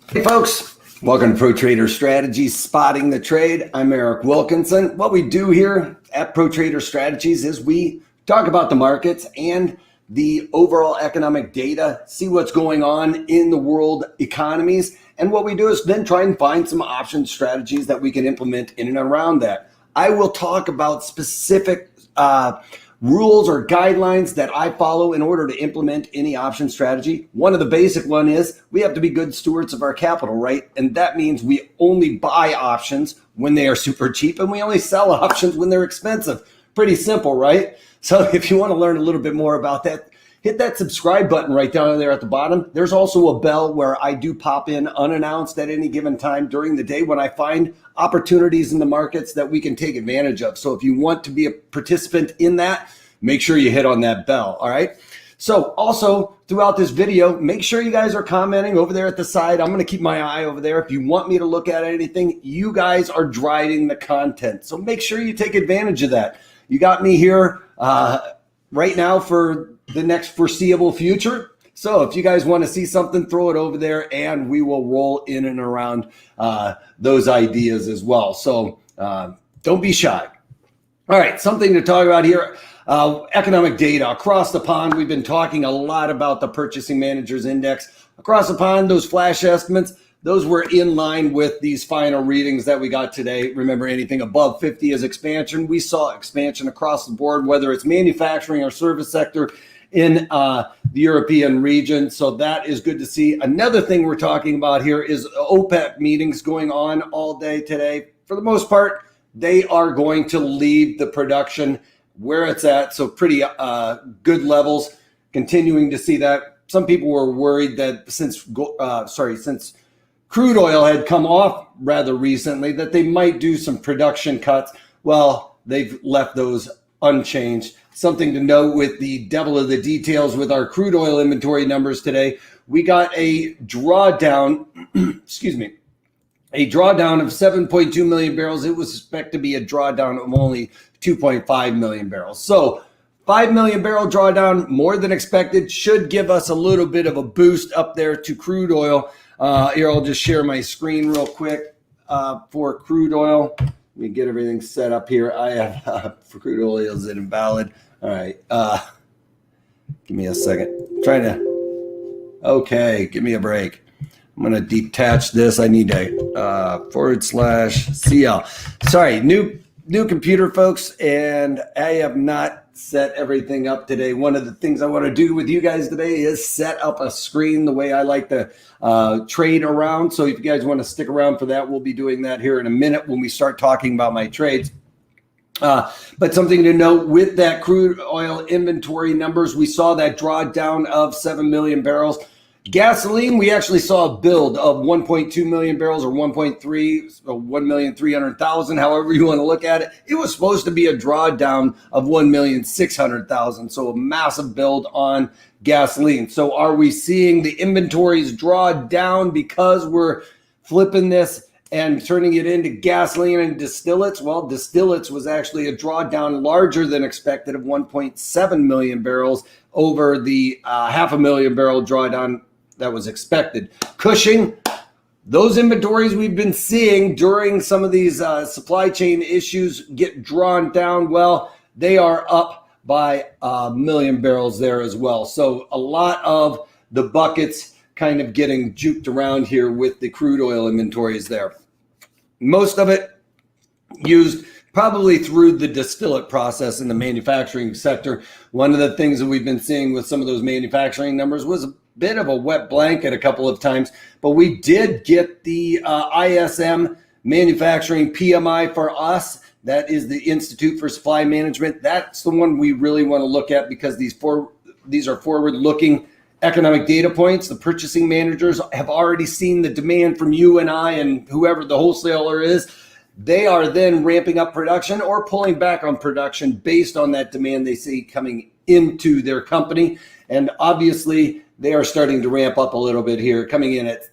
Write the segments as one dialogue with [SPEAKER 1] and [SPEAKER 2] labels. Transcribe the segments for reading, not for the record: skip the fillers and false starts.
[SPEAKER 1] Hey folks, welcome to Pro Trader Strategies, Spotting the Trade. I'm Eric Wilkinson. What we do here at Pro Trader Strategies is we talk about the markets and the overall economic data, see what's going on in the world economies. And what we do is then try and find some option strategies that we can implement in and around that. I will talk about specific rules or guidelines that I follow in order to implement any option strategy. One of the basic one is we have to be good stewards of our capital, right? And that means we only buy options when they are super cheap and we only sell options when they're expensive. Pretty simple, right? So if you want to learn a little bit more about that, hit that subscribe button right down there at the bottom. There's also a bell where I do pop in unannounced at any given time during the day when I find opportunities in the markets that we can take advantage of. So if you want to be a participant in that, make sure you hit on that bell, all right? So also throughout this video, make sure you guys are commenting over there at the side. I'm going to keep my eye over there. If you want me to look at anything, you guys are driving the content. So make sure you take advantage of that. You got me here right now for the next foreseeable future. So if you guys want to see something, throw it over there and we will roll in and around those ideas as well. So don't be shy. All right, something to talk about here. Economic data across the pond. We've been talking a lot about the Purchasing Managers Index. Across the pond, those flash estimates, those were in line with these final readings that we got today. Remember, anything above 50 is expansion. We saw expansion across the board, whether it's manufacturing or service sector in the European region. So that is good to see. Another thing we're talking about here is Opec meetings going on all day today. For the most part, they are going to leave the production where it's at. So pretty good levels, continuing to see that. Some people were worried that since crude oil had come off rather recently, that they might do some production cuts. Well, they've left those unchanged. Something to note with the devil of the details with our crude oil inventory numbers today, we got a drawdown, a drawdown of 7.2 million barrels. It was expected to be a drawdown of only 2.5 million barrels. So 5 million barrel drawdown, more than expected, should give us a little bit of a boost up there to crude oil. Here, I'll just share my screen real quick for crude oil. Let me get everything set up here. I have for crude oil is it invalid. All right. Give me a second. Okay, give me a break. I'm going to detach this. I need a /CL. Sorry, new computer, folks, and I have not set everything up today. One of the things I want to do with you guys today is set up a screen the way I like to trade around. So if you guys want to stick around for that, we'll be doing that here in a minute when we start talking about my trades. But something to note with that crude oil inventory numbers, we saw that drawdown of 7 million barrels. Gasoline, we actually saw a build of 1.2 million barrels or 1.3, so 1,300,000, however you want to look at it. It was supposed to be a drawdown of 1,600,000, so a massive build on gasoline. So are we seeing the inventories draw down because we're flipping this and turning it into gasoline and distillates? Well, distillates was actually a drawdown larger than expected of 1.7 million barrels over the 500,000 barrel drawdown that was expected. Cushing, those inventories we've been seeing during some of these supply chain issues get drawn down. Well, they are up by 1 million barrels there as well. So a lot of the buckets kind of getting juked around here with the crude oil inventories there. Most of it used probably through the distillate process in the manufacturing sector. One of the things that we've been seeing with some of those manufacturing numbers was a bit of a wet blanket a couple of times, but we did get the ISM manufacturing PMI for us. That is the Institute for Supply Management. That's the one we really want to look at because these are forward-looking economic data points. The purchasing managers have already seen the demand from you and I and whoever the wholesaler is. They are then ramping up production or pulling back on production based on that demand they see coming into their company. And obviously, they are starting to ramp up a little bit here, coming in at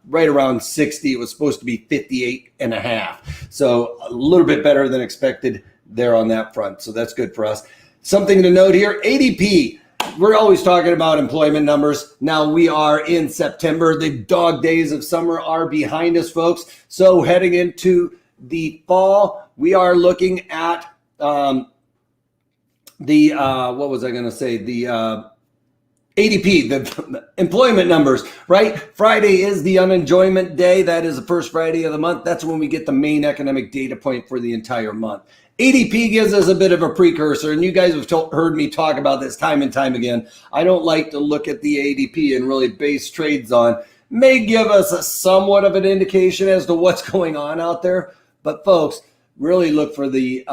[SPEAKER 1] right around 60. It was supposed to be 58.5. So a little bit better than expected there on that front. So that's good for us. Something to note here, ADP. we're always talking about employment numbers. Now we are in September. The dog days of summer are behind us, folks. So heading into the fall, we are looking at what was I going to say? The ADP, the employment numbers, right? Friday is the unemployment day. That is the first Friday of the month. That's when we get the main economic data point for the entire month. ADP gives us a bit of a precursor, and you guys have heard me talk about this time and time again. I don't like to look at the ADP and really base trades on. May give us a somewhat of an indication as to what's going on out there, but folks, really look for the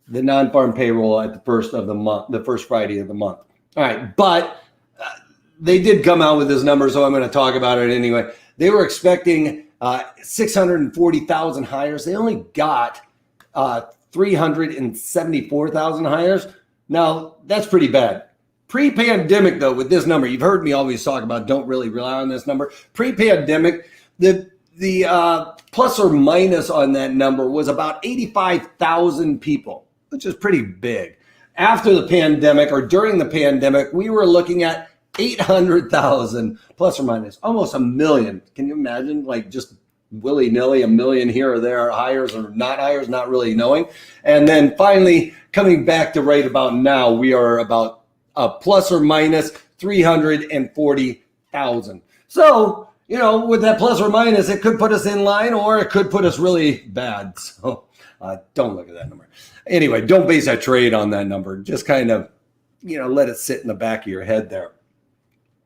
[SPEAKER 1] non-farm payroll at the first of the month, the first Friday of the month. All right, but they did come out with this number, so I'm going to talk about it anyway. They were expecting 640,000 hires. They only got 374,000 hires. Now, that's pretty bad. Pre-pandemic, though, with this number, you've heard me always talk about don't really rely on this number. Pre-pandemic, the plus or minus on that number was about 85,000 people, which is pretty big. After the pandemic or during the pandemic, we were looking at 800,000 plus or minus, almost a million. Can you imagine, like, just willy-nilly a million here or there, hires or not hires, not really knowing. And then finally coming back to right about now, we are about plus or minus 340,000. So, you know, with that plus or minus, it could put us in line or it could put us really bad. So don't look at that number. Anyway, don't base that trade on that number. Just kind of, you know, let it sit in the back of your head there.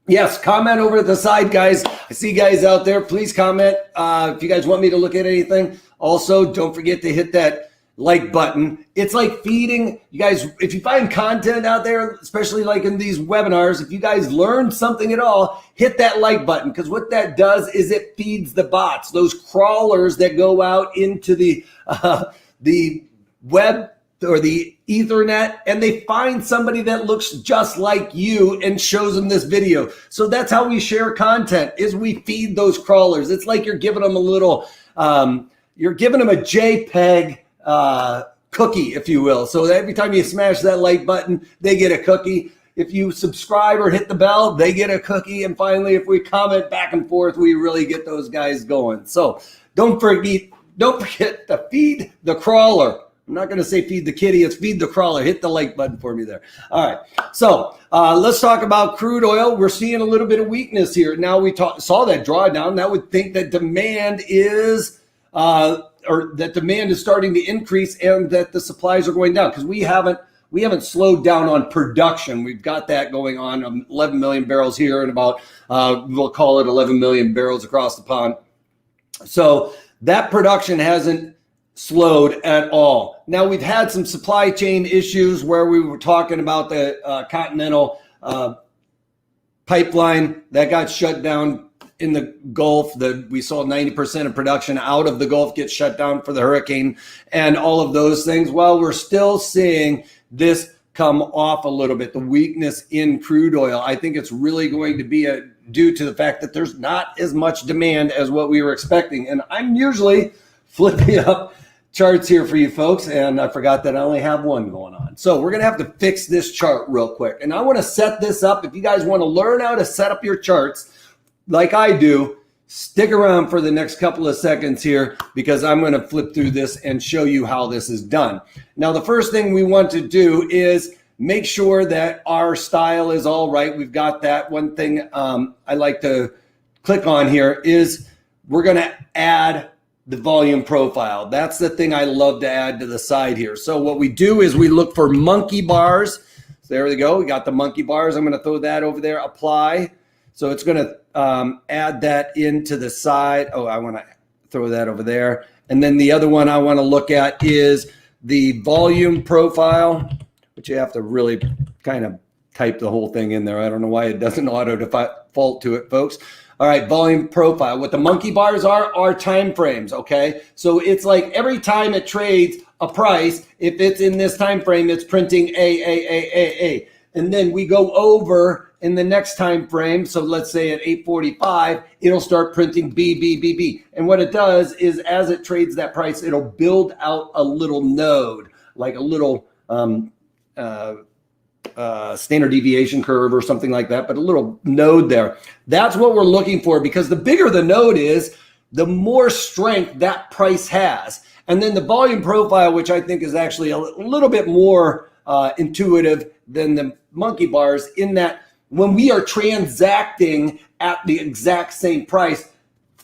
[SPEAKER 1] Yes, comment over at the side, guys. I see guys out there. Please comment if you guys want me to look at anything. Also, don't forget to hit that like button. It's like feeding you guys. If you find content out there, especially like in these webinars, if you guys learned something at all, hit that like button, because what that does is it feeds the bots, those crawlers that go out into the web or the Ethernet, and they find somebody that looks just like you and shows them this video. So that's how we share content, is we feed those crawlers. It's like you're giving them a little, you're giving them a JPEG cookie, if you will. So every time you smash that like button, they get a cookie. If you subscribe or hit the bell, they get a cookie. And finally, if we comment back and forth, we really get those guys going. So don't forget to feed the crawler. I'm not going to say feed the kitty. It's feed the crawler. Hit the like button for me there. All right. So let's talk about crude oil. We're seeing a little bit of weakness here. Now we saw that drawdown. That would think that demand is starting to increase and that the supplies are going down, because we haven't slowed down on production. We've got that going on, 11 million barrels here and about, we'll call it 11 million barrels across the pond. So that production hasn't slowed at all. Now, we've had some supply chain issues where we were talking about the Continental pipeline that got shut down in the Gulf. We saw 90% of production out of the Gulf get shut down for the hurricane and all of those things. Well, we're still seeing this come off a little bit, the weakness in crude oil. I think it's really going to be due to the fact that there's not as much demand as what we were expecting. And I'm usually flipping up charts here for you folks, and I forgot that I only have one going on. So we're going to have to fix this chart real quick. And I want to set this up. If you guys want to learn how to set up your charts like I do, stick around for the next couple of seconds here, because I'm going to flip through this and show you how this is done. Now, the first thing we want to do is make sure that our style is all right. We've got that. One thing I like to click on here is we're going to add the volume profile. That's the thing I love to add to the side here. So what we do is we look for monkey bars. So there we go. We got the monkey bars. I'm going to throw that over there. Apply. So it's going to add that into the side. Oh, I want to throw that over there. And then the other one I want to look at is the volume profile, which you have to really kind of type the whole thing in there. I don't know why it doesn't auto default to it, folks. All right, volume profile. What the monkey bars are time frames, okay? So it's like every time it trades a price, if it's in this time frame, it's printing A. And then we go over in the next time frame. So let's say at 8:45, it'll start printing B. And what it does is as it trades that price, it'll build out a little node, like a little standard deviation curve or something like that, but a little node there. That's what we're looking for, because the bigger the node is, the more strength that price has. And then the volume profile, which I think is actually a little bit more intuitive than the monkey bars, in that when we are transacting at the exact same price,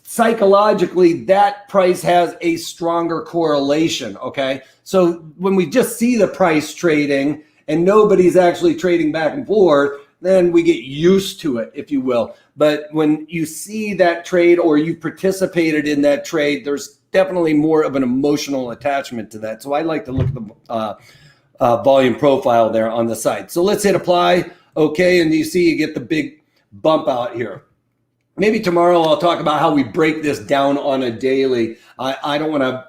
[SPEAKER 1] psychologically, that price has a stronger correlation, okay? So when we just see the price trading and nobody's actually trading back and forth, then we get used to it, if you will. But when you see that trade or you participated in that trade, there's definitely more of an emotional attachment to that. So I like to look at the volume profile there on the side. So let's hit apply, okay, and you see you get the big bump out here. Maybe tomorrow I'll talk about how we break this down on a daily. I don't want to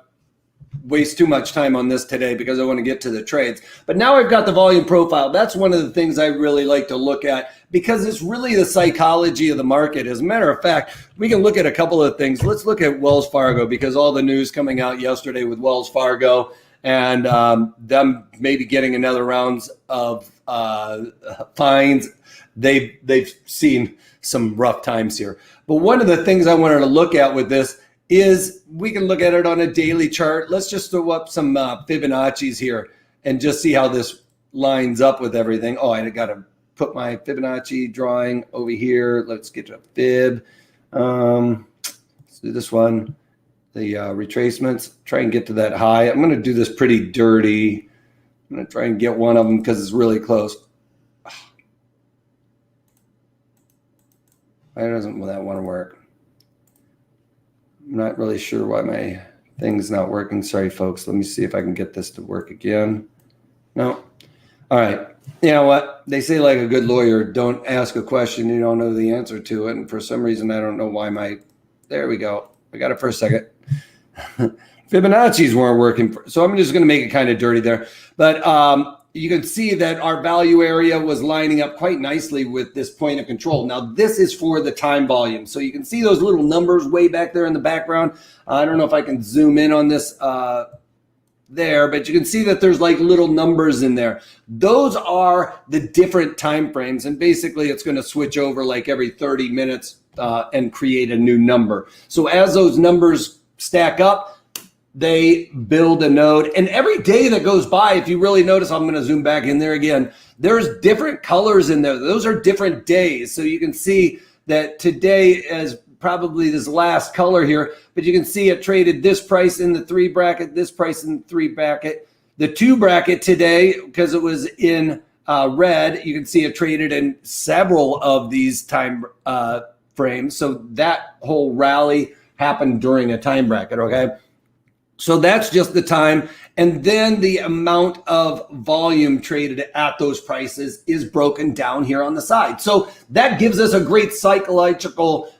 [SPEAKER 1] waste too much time on this today because I want to get to the trades. But now I've got the volume profile. That's one of the things I really like to look at, because it's really the psychology of the market. As a matter of fact, we can look at a couple of things. Let's look at Wells Fargo, because all the news coming out yesterday with Wells Fargo and them maybe getting another rounds of fines. They've seen some rough times here. But one of the things I wanted to look at with this is we can look at it on a daily chart. Let's just throw up some Fibonacci's here and just see how this lines up with everything. Oh, I got to put my Fibonacci drawing over here. Let's get to a fib. Let's do this one. The retracements. Try and get to that high. I'm going to do this pretty dirty. I'm going to try and get one of them because it's really close. Why doesn't that want to work? I'm not really sure why my thing's not working. Sorry, folks. Let me see if I can get this to work again. No. All right. You know what? They say, like a good lawyer, don't ask a question you don't know the answer to it. And for some reason, I don't know why there we go. I got it for a second. Fibonacci's weren't working. So I'm just going to make it kind of dirty there. But you can see that our value area was lining up quite nicely with this point of control. Now, this is for the time volume. So you can see those little numbers way back there in the background. I don't know if I can zoom in on this there, but you can see that there's like little numbers in there. Those are the different time frames. And basically, it's going to switch over like every 30 minutes and create a new number. So as those numbers stack up, they build a node. And every day that goes by, if you really notice, I'm going to zoom back in there again, there's different colors in there. Those are different days. So you can see that today is probably this last color here, but you can see it traded this price in the 3 bracket, this price in the 3 bracket. The 2 bracket today, because it was in red, you can see it traded in several of these time frames. So that whole rally happened during a time bracket, okay? So that's just the time. And then the amount of volume traded at those prices is broken down here on the side. So that gives us a great psychological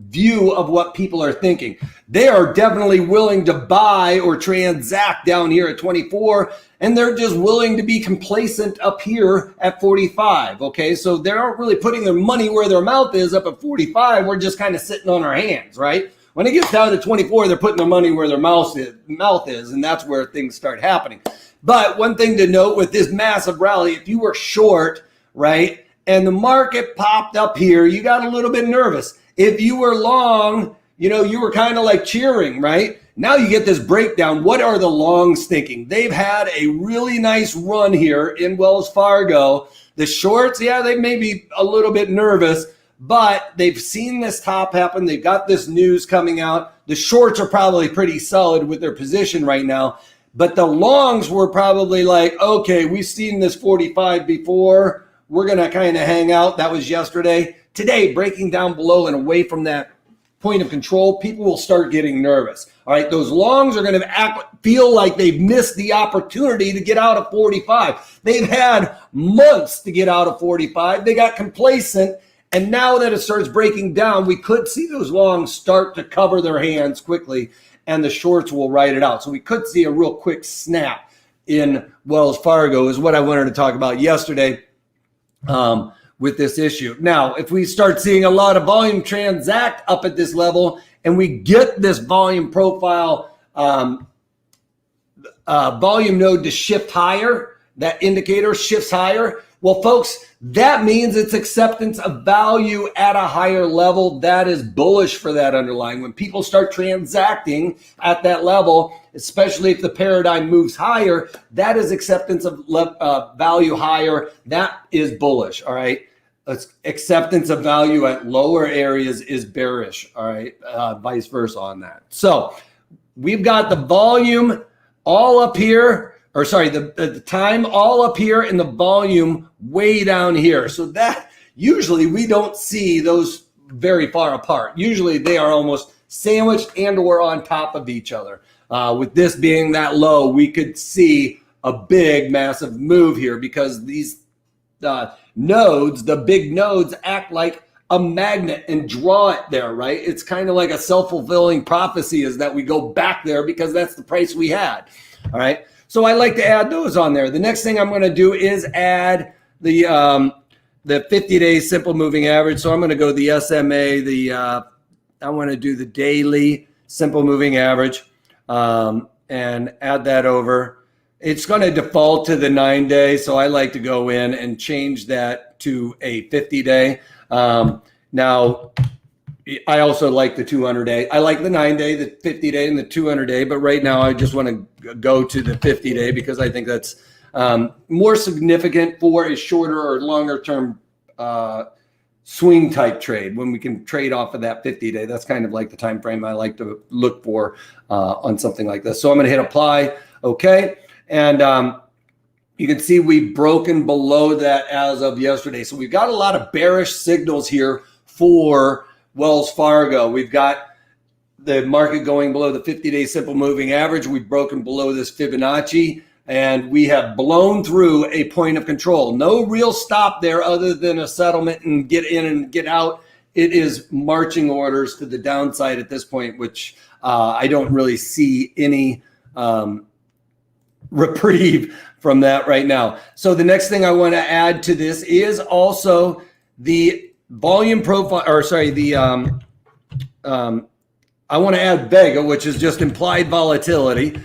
[SPEAKER 1] view of what people are thinking. They are definitely willing to buy or transact down here at 24, and they're just willing to be complacent up here at 45. Okay, so they aren't really putting their money where their mouth is up at 45. We're just kind of sitting on our hands, right? When it gets down to 24, they're putting their money where their mouth is, and that's where things start happening. But one thing to note with this massive rally, if you were short, right, and the market popped up here, you got a little bit nervous. If you were long, you were kind of like cheering, right? Now you get this breakdown. What are the longs thinking? They've had a really nice run here in Wells Fargo. The shorts, yeah, they may be a little bit nervous, but they've seen this top happen. They've got this news coming out. The shorts are probably pretty solid with their position right now. But the longs were probably like, okay, we've seen this 45 before. We're going to kind of hang out. That was yesterday. Today, breaking down below and away from that point of control, people will start getting nervous. All right, those longs are going to feel like they've missed the opportunity to get out of 45. They've had months to get out of 45. They got complacent. And now that it starts breaking down, we could see those longs start to cover their hands quickly, and the shorts will ride it out. So we could see a real quick snap in Wells Fargo is what I wanted to talk about yesterday with this issue. Now, if we start seeing a lot of volume transact up at this level and we get this volume profile volume node to shift higher, that indicator shifts higher, well, folks, that means it's acceptance of value at a higher level. That is bullish for that underlying. When people start transacting at that level, especially if the paradigm moves higher, that is acceptance of value higher. That is bullish, all right? Acceptance of value at lower areas is bearish, all right? Vice versa on that. So we've got the volume all up here, or sorry, the time all up here and the volume way down here. So that usually we don't see those very far apart. Usually they are almost sandwiched and or on top of each other. With this being that low, we could see a big, massive move here because these nodes, the big nodes, act like a magnet and draw it there, right? It's kind of like a self-fulfilling prophecy is that we go back there because that's the price we had, all right? So I like to add those on there. The next thing I'm going to do is add the 50-day simple moving average. So I'm going to go to the SMA, I want to do the daily simple moving average and add that over. It's going to default to the 9-day. So I like to go in and change that to a 50-day. Now, I also like the 200-day. I like the 9-day, the 50-day, and the 200-day. But right now, I just want to go to the 50-day because I think that's more significant for a shorter or longer-term swing type trade when we can trade off of that 50-day. That's kind of like the time frame I like to look for on something like this. So I'm going to hit apply. Okay, and you can see we've broken below that as of yesterday. So we've got a lot of bearish signals here for Wells Fargo. We've got the market going below the 50-day simple moving average. We've broken below this Fibonacci, and we have blown through a point of control. No real stop there other than a settlement and get in and get out. It is marching orders to the downside at this point, which I don't really see any reprieve from that right now. So the next thing I want to add to this is also the volume profile, or sorry, the I want to add Vega, which is just implied volatility.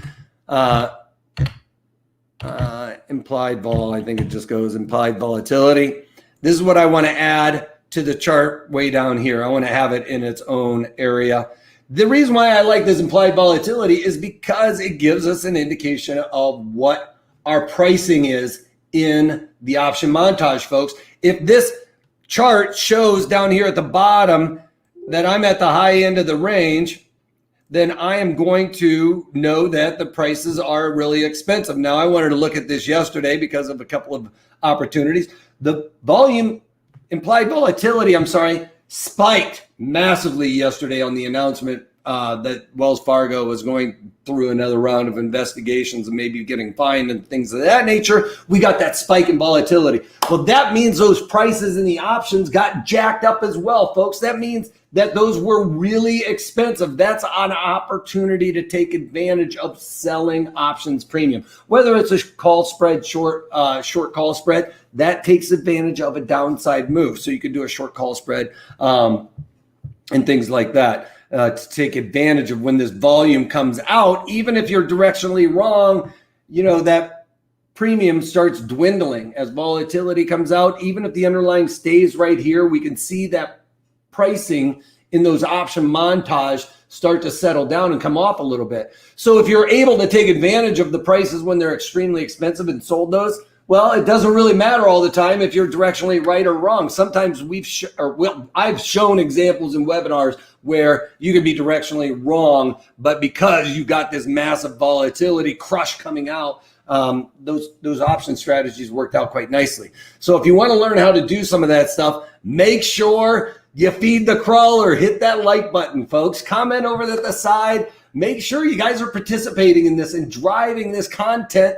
[SPEAKER 1] Implied vol, I think it just goes implied volatility. This is what I want to add to the chart way down here. I want to have it in its own area. The reason why I like this implied volatility is because it gives us an indication of what our pricing is in the option montage, folks. If this chart shows down here at the bottom that I'm at the high end of the range, then I am going to know that the prices are really expensive. Now, I wanted to look at this yesterday because of a couple of opportunities. The volume, implied volatility, spiked massively yesterday on the announcement that Wells Fargo was going through another round of investigations and maybe getting fined and things of that nature. We got that spike in volatility. Well, that means those prices in the options got jacked up as well, folks. That means that those were really expensive. That's an opportunity to take advantage of selling options premium. Whether it's a call spread, short call spread, that takes advantage of a downside move. So you can do a short call spread and things like that. To take advantage of when this volume comes out, even if you're directionally wrong, that premium starts dwindling as volatility comes out. Even if the underlying stays right here, we can see that pricing in those option montage start to settle down and come off a little bit. So if you're able to take advantage of the prices when they're extremely expensive and sold those, well, it doesn't really matter all the time if you're directionally right or wrong. Sometimes I've shown examples in webinars where you can be directionally wrong, but because you got this massive volatility crush coming out, those option strategies worked out quite nicely. So if you want to learn how to do some of that stuff, make sure you feed the crawler, hit that like button, folks. Comment over at the side. Make sure you guys are participating in this and driving this content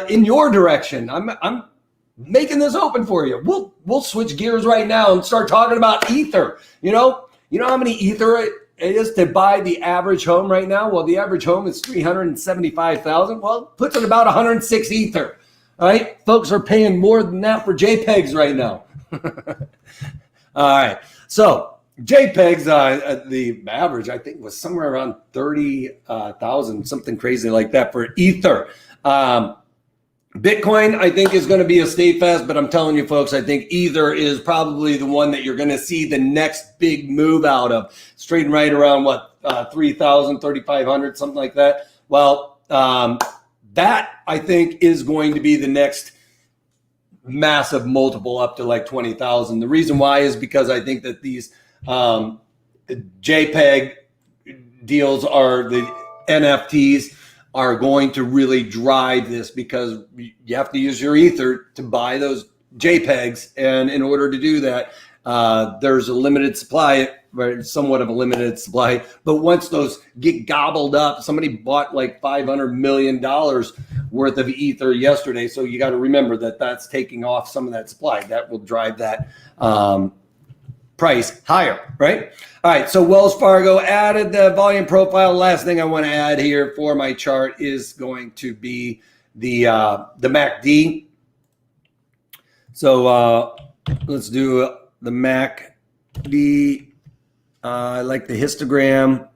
[SPEAKER 1] in your direction. I'm making this open for you. We'll switch gears right now and start talking about Ether. You know how many Ether it is to buy the average home right now? Well, the average home is $375,000. Well, it puts it about 106 Ether. All right, folks are paying more than that for JPEGs right now. All right, so JPEGs, the average I think was somewhere around 30,000, something crazy like that for Ether. Bitcoin, I think, is going to be a stay fast, but I'm telling you, folks, I think Ether is probably the one that you're going to see the next big move out of. It's trading right around, 3,000, 3,500, something like that. Well, that, I think, is going to be the next massive multiple up to like 20,000. The reason why is because I think that these JPEG deals are the NFTs are going to really drive this, because you have to use your Ether to buy those JPEGs. And in order to do that, there's a limited supply, somewhat of a limited supply. But once those get gobbled up, somebody bought like $500 million worth of Ether yesterday. So you got to remember that that's taking off some of that supply. That will drive that price higher, right? All right, so Wells Fargo added the volume profile. Last thing I want to add here for my chart is going to be the MACD. So let's do the MACD. I like the histogram.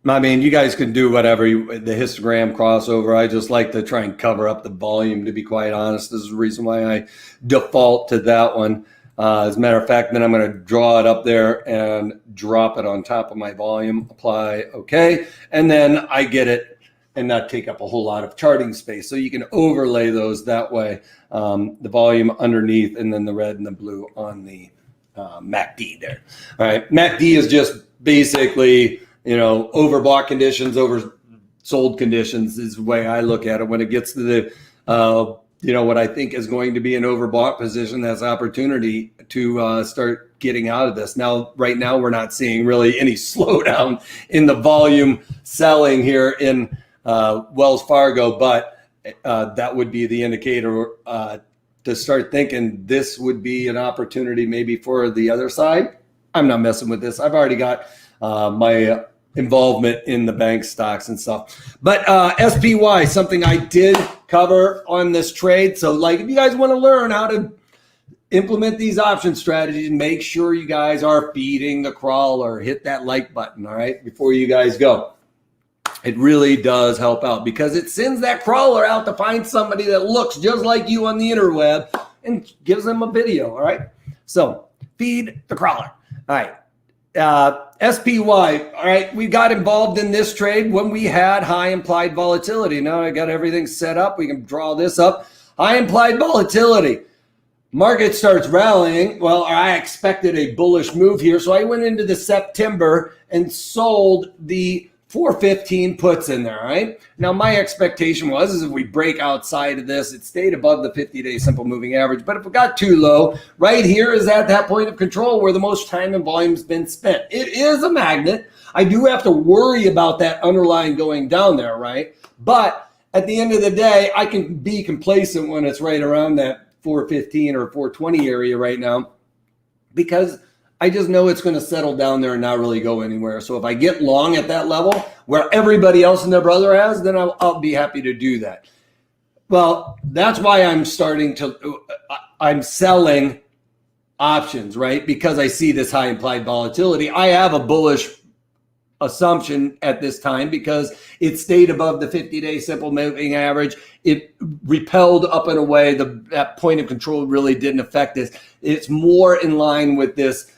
[SPEAKER 1] I mean, you guys can do whatever, the histogram crossover. I just like to try and cover up the volume, to be quite honest. This is the reason why I default to that one. As a matter of fact, then I'm going to draw it up there and drop it on top of my volume, apply OK, and then I get it and not take up a whole lot of charting space. So you can overlay those that way, the volume underneath and then the red and the blue on the MACD there. All right, MACD is just basically, overbought conditions, oversold conditions is the way I look at it. When it gets to the what I think is going to be an overbought position, that's opportunity to start getting out of this. Now, right now, we're not seeing really any slowdown in the volume selling here in Wells Fargo, but that would be the indicator to start thinking this would be an opportunity maybe for the other side. I'm not messing with this. I've already got my involvement in the bank stocks and stuff. But SPY, something I did cover on this trade. So like, if you guys want to learn how to implement these option strategies, make sure you guys are feeding the crawler. Hit that like button, all right, before you guys go. It really does help out, because it sends that crawler out to find somebody that looks just like you on the interweb and gives them a video, all right? So feed the crawler. All right. SPY, all right, we got involved in this trade when we had high implied volatility. Now I got everything set up. We can draw this up. High implied volatility. Market starts rallying. Well, I expected a bullish move here, so I went into the September and sold the 415 puts in there, right? Now, my expectation was if we break outside of this, it stayed above the 50-day simple moving average. But if it got too low, right here is at that point of control where the most time and volume's been spent. It is a magnet. I do have to worry about that underlying going down there, right? But at the end of the day, I can be complacent when it's right around that 415 or 420 area right now, because I just know it's going to settle down there and not really go anywhere. So if I get long at that level where everybody else and their brother has, then I'll be happy to do that. Well, that's why I'm selling options, right? Because I see this high implied volatility. I have a bullish assumption at this time because it stayed above the 50-day simple moving average. It repelled up and away. That point of control really didn't affect this. It's more in line with this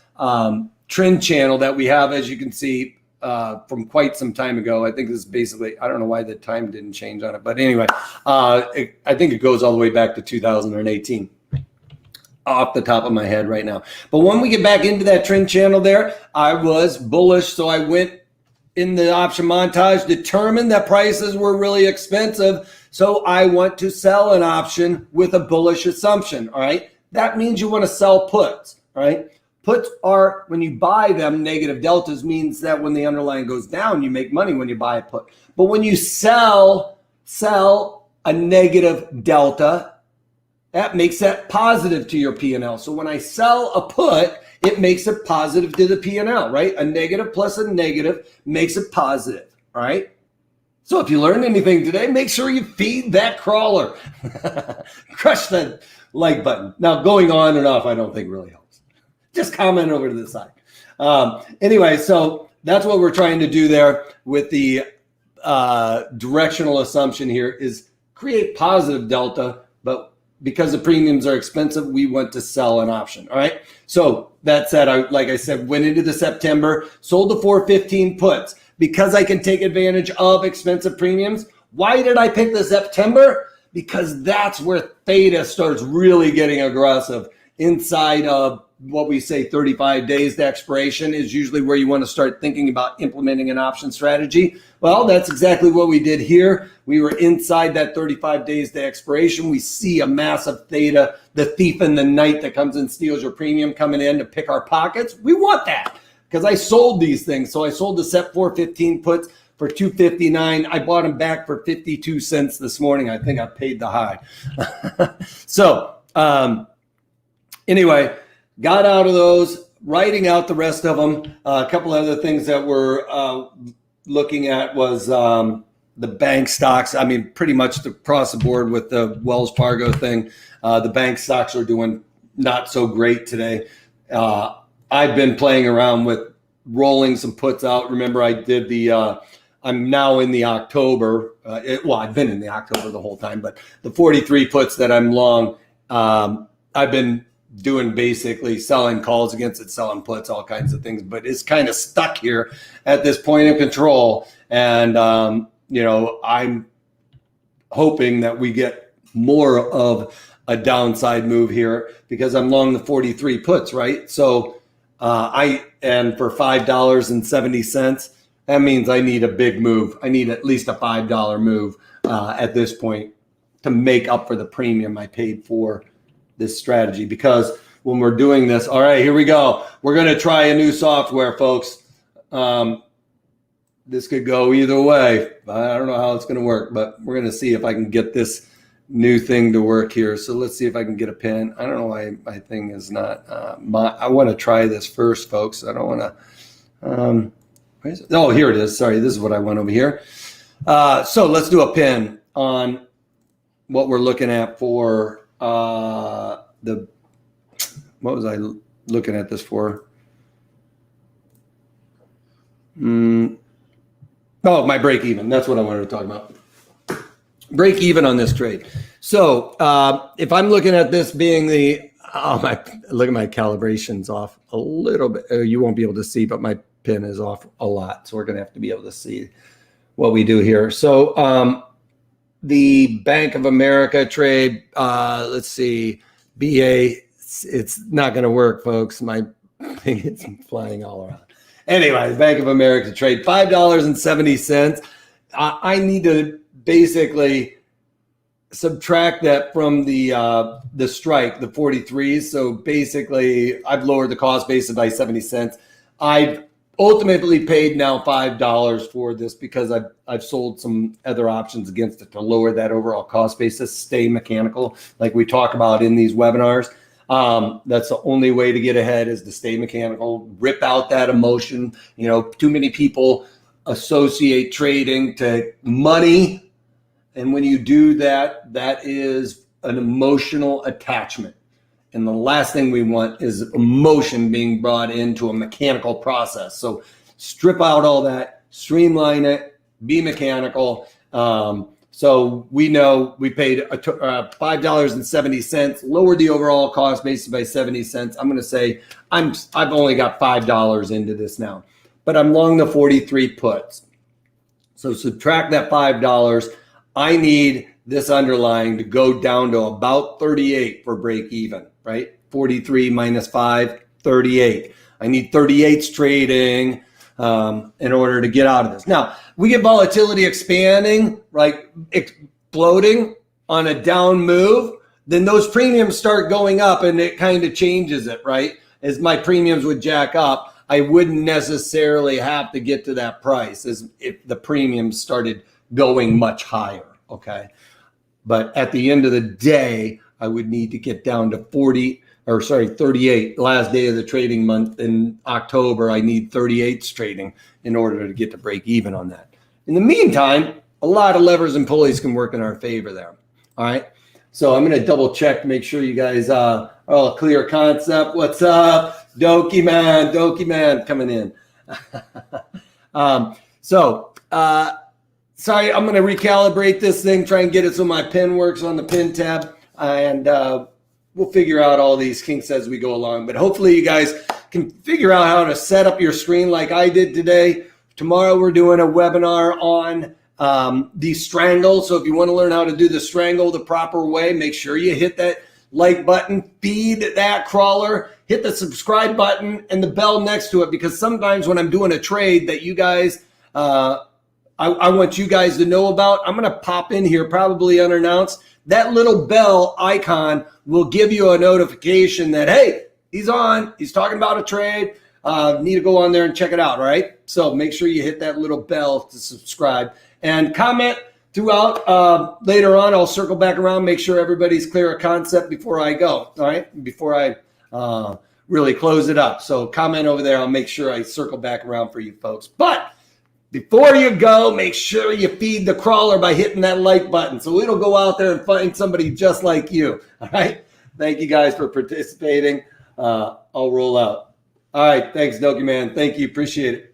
[SPEAKER 1] trend channel that we have, as you can see, from quite some time ago. I think this is basically, I don't know why the time didn't change on it, but anyway, I think it goes all the way back to 2018 off the top of my head right now. But when we get back into that trend channel there, I was bullish. So I went in the option montage, determined that prices were really expensive. So I want to sell an option with a bullish assumption. All right. That means you want to sell puts. All right. Puts are, when you buy them, negative deltas means that when the underlying goes down, you make money when you buy a put. But when you sell a negative delta, that makes that positive to your P&L. So when I sell a put, it makes it positive to the P&L, right? A negative plus a negative makes it positive, all right? So if you learned anything today, make sure you feed that crawler. Crush that like button. Now, going on and off, I don't think really helps. Just comment over to the side. Anyway, so that's what we're trying to do there with the directional assumption here is create positive delta, but because the premiums are expensive, we want to sell an option. All right. So that said, like I said, went into the September, sold the 415 puts because I can take advantage of expensive premiums. Why did I pick the September? Because that's where theta starts really getting aggressive. Inside of what we say 35 days to expiration is usually where you want to start thinking about implementing an option strategy. Well, that's exactly what we did here. We were inside that 35 days to expiration. We see a massive theta, the thief in the night that comes and steals your premium coming in to pick our pockets. We want that because I sold these things. So I sold the SEP 415 puts for $2.59. I bought them back for 52 cents this morning. I think I paid the high. So anyway, got out of those, writing out the rest of them. A couple other things that we're looking at was the bank stocks. I mean, pretty much across the board with the Wells Fargo thing. The bank stocks are doing not so great today. I've been playing around with rolling some puts out. Remember, I did the I'm now in the October. I've been in the October the whole time, but the 43 puts that I'm long, I've been doing basically selling calls against it, selling puts, all kinds of things, but it's kind of stuck here at this point of control. And, I'm hoping that we get more of a downside move here because I'm long the 43 puts, right? So and for $5.70, that means I need a big move. I need at least a $5 move at this point to make up for the premium I paid for this strategy. Because when we're doing this, all right, here we go. We're going to try a new software, folks. This could go either way. I don't know how it's going to work, but we're going to see if I can get this new thing to work here. So let's see if I can get a pin. I don't know why my thing is not. I want to try this first, folks. I don't want to. Oh, here it is. Sorry, this is what I want over here. So let's do a pin on what we're looking at for what was I looking at this for? Oh, my break even. That's what I wanted to talk about. Break even on this trade. So if I'm looking at this being look at my calibration's off a little bit. You won't be able to see, but my pin is off a lot. So we're going to have to be able to see what we do here. So the Bank of America trade, let's see, BA, it's not going to work, folks. My thing is flying all around. Anyway, the Bank of America trade, $5.70. I need to basically subtract that from the strike, the 43s. So basically, I've lowered the cost basis by 70 cents. I've ultimately paid now $5 for this because I've sold some other options against it to lower that overall cost basis, stay mechanical, like we talk about in these webinars. That's the only way to get ahead is to stay mechanical, rip out that emotion. Too many people associate trading to money. And when you do that, that is an emotional attachment. And the last thing we want is emotion being brought into a mechanical process. So strip out all that, streamline it, be mechanical. So we know we paid $5.70, lowered the overall cost basis by 70 cents. I'm going to say I've only got $5 into this now, but I'm long the 43 puts. So subtract that $5. I need this underlying to go down to about 38 for break even, right? 43 minus 5, 38. I need 38s trading in order to get out of this. Now, we get volatility expanding, right? Exploding on a down move, then those premiums start going up and it kind of changes it, right? As my premiums would jack up, I wouldn't necessarily have to get to that price as if the premiums started going much higher, okay? But at the end of the day, I would need to get down to 38, last day of the trading month in October. I need 38s trading in order to get to break even on that. In the meantime, a lot of levers and pulleys can work in our favor there. All right. So I'm going to double check, make sure you guys are all clear concept. What's up? Doki man coming in. sorry, I'm going to recalibrate this thing, try and get it so my pen works on the pin tab, and we'll figure out all these kinks as we go along. But hopefully you guys can figure out how to set up your screen like I did today. Tomorrow we're doing a webinar on the strangle. So if you want to learn how to do the strangle the proper way, make sure you hit that like button, feed that crawler, hit the subscribe button and the bell next to it, because sometimes when I'm doing a trade that you guys, I want you guys to know about, I'm going to pop in here probably unannounced. That little bell icon will give you a notification that, hey, he's on, he's talking about a trade. Need to go on there and check it out, all right? So make sure you hit that little bell to subscribe and comment throughout. Later on, I'll circle back around, make sure everybody's clear of concept before I go, all right? Before I really close it up. So comment over there. I'll make sure I circle back around for you folks. But before you go, make sure you feed the crawler by hitting that like button so it'll go out there and find somebody just like you, all right? Thank you guys for participating. I'll roll out. All right. Thanks, Doki Man. Thank you. Appreciate it.